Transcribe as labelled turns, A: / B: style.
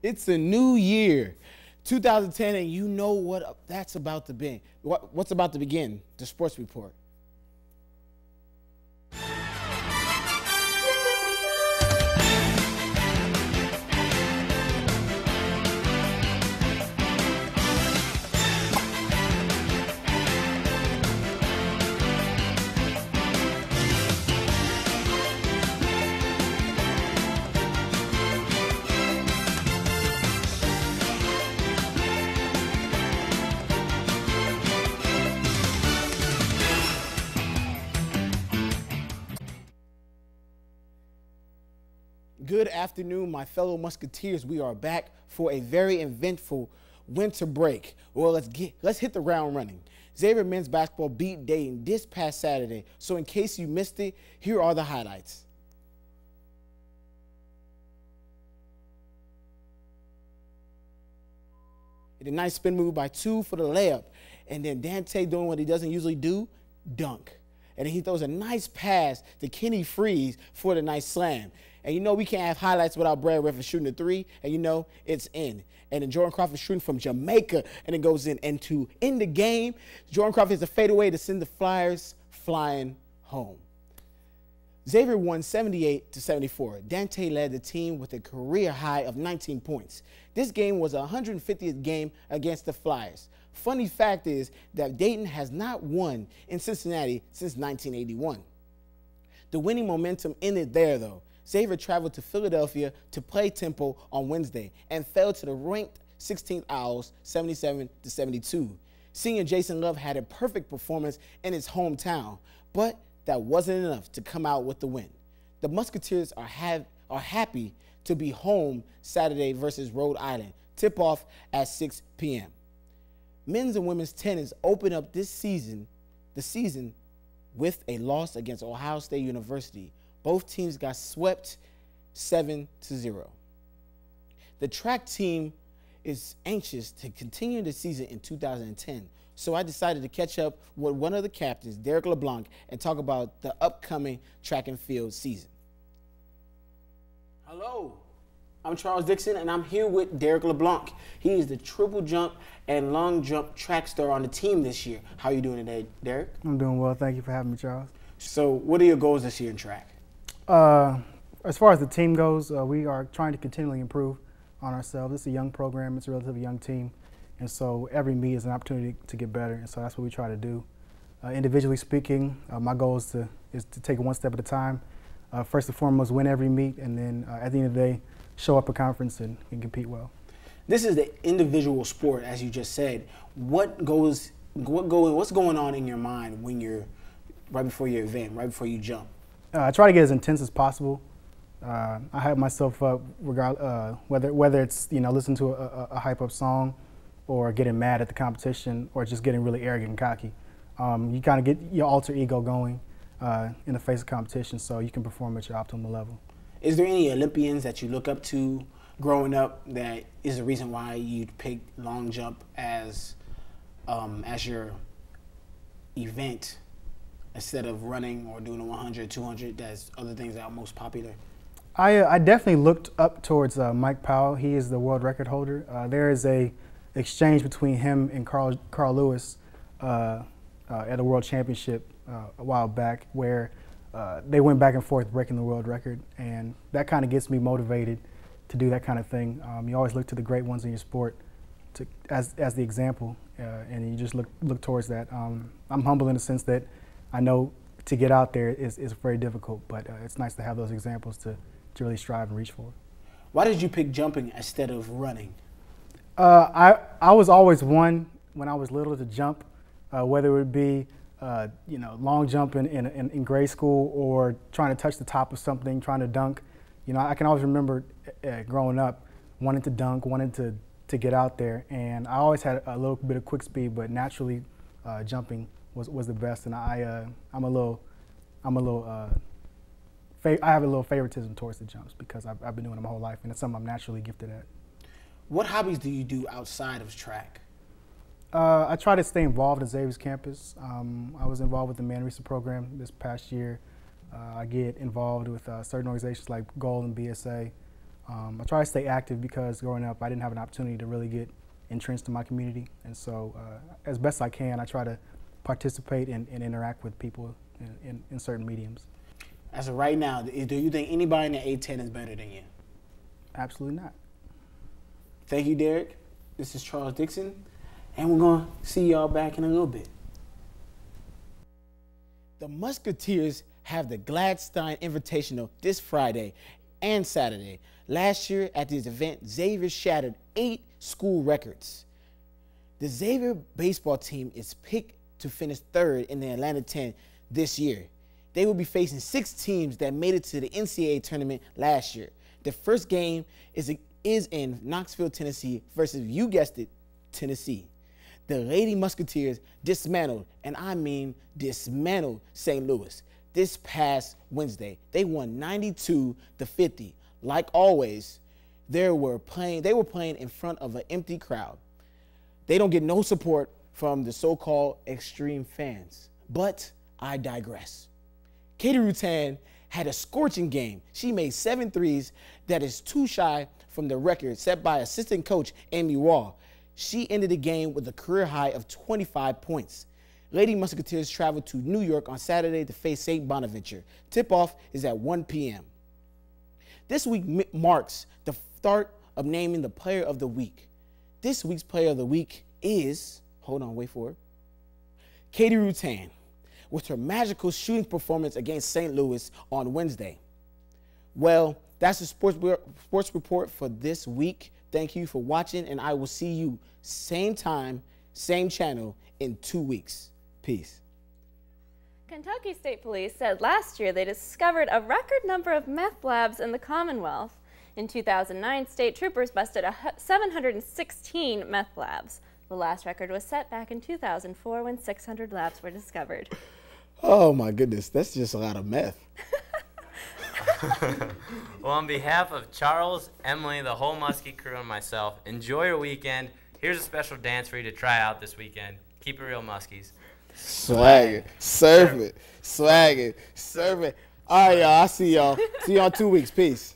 A: It's a new year, 2010, and you know what that's about to be. What's about to begin? The sports report. Good afternoon, my fellow Musketeers. We are back for a very eventful winter break. Well, let's hit the ground running. Xavier men's basketball beat Dayton this past Saturday. So in case you missed it, here are the highlights. A nice spin move by two for the layup. And then Dante doing what he doesn't usually do, dunk. And then he throws a nice pass to Kenny Freeze for the nice slam. And you know we can't have highlights without Brad Riffin shooting a three, and you know it's in. And then Jordan Crawford shooting from Jamaica, and it goes in. And to end the game, Jordan Crawford has a fadeaway to send the Flyers flying home. Xavier won 78-74. Dante led the team with a career high of 19 points. This game was a 150th game against the Flyers. Funny fact is that Dayton has not won in Cincinnati since 1981. The winning momentum ended there, though. Xavier traveled to Philadelphia to play Temple on Wednesday and fell to the ranked 16th Owls 77-72. Senior Jason Love had a perfect performance in his hometown, but that wasn't enough to come out with the win. The Musketeers are happy to be home Saturday versus Rhode Island. Tip-off at 6 p.m. Men's and women's tennis open up the season with a loss against Ohio State University. Both teams got swept 7-0. The track team is anxious to continue the season in 2010, so I decided to catch up with one of the captains, Derek Leblanc, and talk about the upcoming track and field season. Hello, I'm Charles Dixon, and I'm here with Derek Leblanc. He is the triple jump and long jump track star on the team this year. How are you doing today, Derek?
B: I'm doing well. Thank you for having me, Charles.
A: So what are your goals this year in track?
B: As far as the team goes, we are trying to continually improve on ourselves. It's a young program. It's a relatively young team. And so every meet is an opportunity to get better. And so that's what we try to do. Individually speaking, my goal is to take it one step at a time. First and foremost, win every meet. And then at the end of the day, show up a conference and compete well.
A: This is the individual sport, as you just said. What's going on in your mind when you're right before your event, right before you jump?
B: I try to get as intense as possible. I hype myself up, whether it's listening to a hype up song, or getting mad at the competition, or just getting really arrogant and cocky. You kind of get your alter ego going in the face of competition, so you can perform at your optimal level.
A: Is there any Olympians that you look up to growing up that is the reason why you picked long jump as your event, instead of running or doing a 100, 200, that's other things that are most popular?
B: I definitely looked up towards Mike Powell. He is the world record holder. There is a exchange between him and Carl Lewis at a world championship a while back, where they went back and forth breaking the world record, and that kind of gets me motivated to do that kind of thing. You always look to the great ones in your sport as the example, and you just look towards that. I'm humble in the sense that I know to get out there is very difficult, but it's nice to have those examples to really strive and reach for.
A: Why did you pick jumping instead of running?
B: I was always one when I was little to jump, whether it would be long jump in grade school or trying to touch the top of something, trying to dunk. I can always remember growing up wanting to dunk, wanting to get out there, and I always had a little bit of quick speed, but naturally jumping was the best, and I have a little favoritism towards the jumps because I've been doing it my whole life, and it's something I'm naturally gifted at.
A: What hobbies do you do outside of track?
B: I try to stay involved at Xavier's campus. I was involved with the Manresa program this past year. I get involved with certain organizations like Goal and BSA. I try to stay active because growing up, I didn't have an opportunity to really get entrenched in my community. And so as best I can, I try to participate and interact with people in certain mediums.
A: As of right now, do you think anybody in the A-10 is better than you?
B: Absolutely not.
A: Thank you, Derek. This is Charles Dixon, and we're going to see y'all back in a little bit. The Musketeers have the Gladstein Invitational this Friday and Saturday. Last year at this event, Xavier shattered 8 school records. The Xavier baseball team is picked to finish 3rd in the Atlanta 10 this year. They will be facing 6 teams that made it to the NCAA tournament last year. The first game is in Knoxville, Tennessee versus, you guessed it, Tennessee. The Lady Musketeers dismantled, and I mean dismantled, St. Louis this past Wednesday. They won 92-50. Like always, they were playing in front of an empty crowd. They don't get no support from the so-called extreme fans. But I digress. Katie Rutan had a scorching game. She made 7 threes that is too shy from the record set by assistant coach Amy Wall. She ended the game with a career high of 25 points. Lady Musketeers traveled to New York on Saturday to face St. Bonaventure. Tip-off is at 1 p.m. This week marks the start of naming the Player of the Week. This week's Player of the Week is, hold on, wait for it, Katie Rutan, with her magical shooting performance against St. Louis on Wednesday. Well, that's the sports report for this week. Thank you for watching, and I will see you same time, same channel in 2 weeks. Peace.
C: Kentucky State Police said last year they discovered a record number of meth labs in the Commonwealth. In 2009, state troopers busted 716 meth labs. The last record was set back in 2004 when 600 labs were discovered.
A: Oh my goodness, that's just a lot of meth.
D: Well, on behalf of Charles, Emily, the whole Muskie crew, and myself, enjoy your weekend. Here's a special dance for you to try out this weekend. Keep it real, Muskies.
A: Swag it, serve it, swag it, serve it. All right, y'all, I'll see y'all. See y'all in 2 weeks. Peace.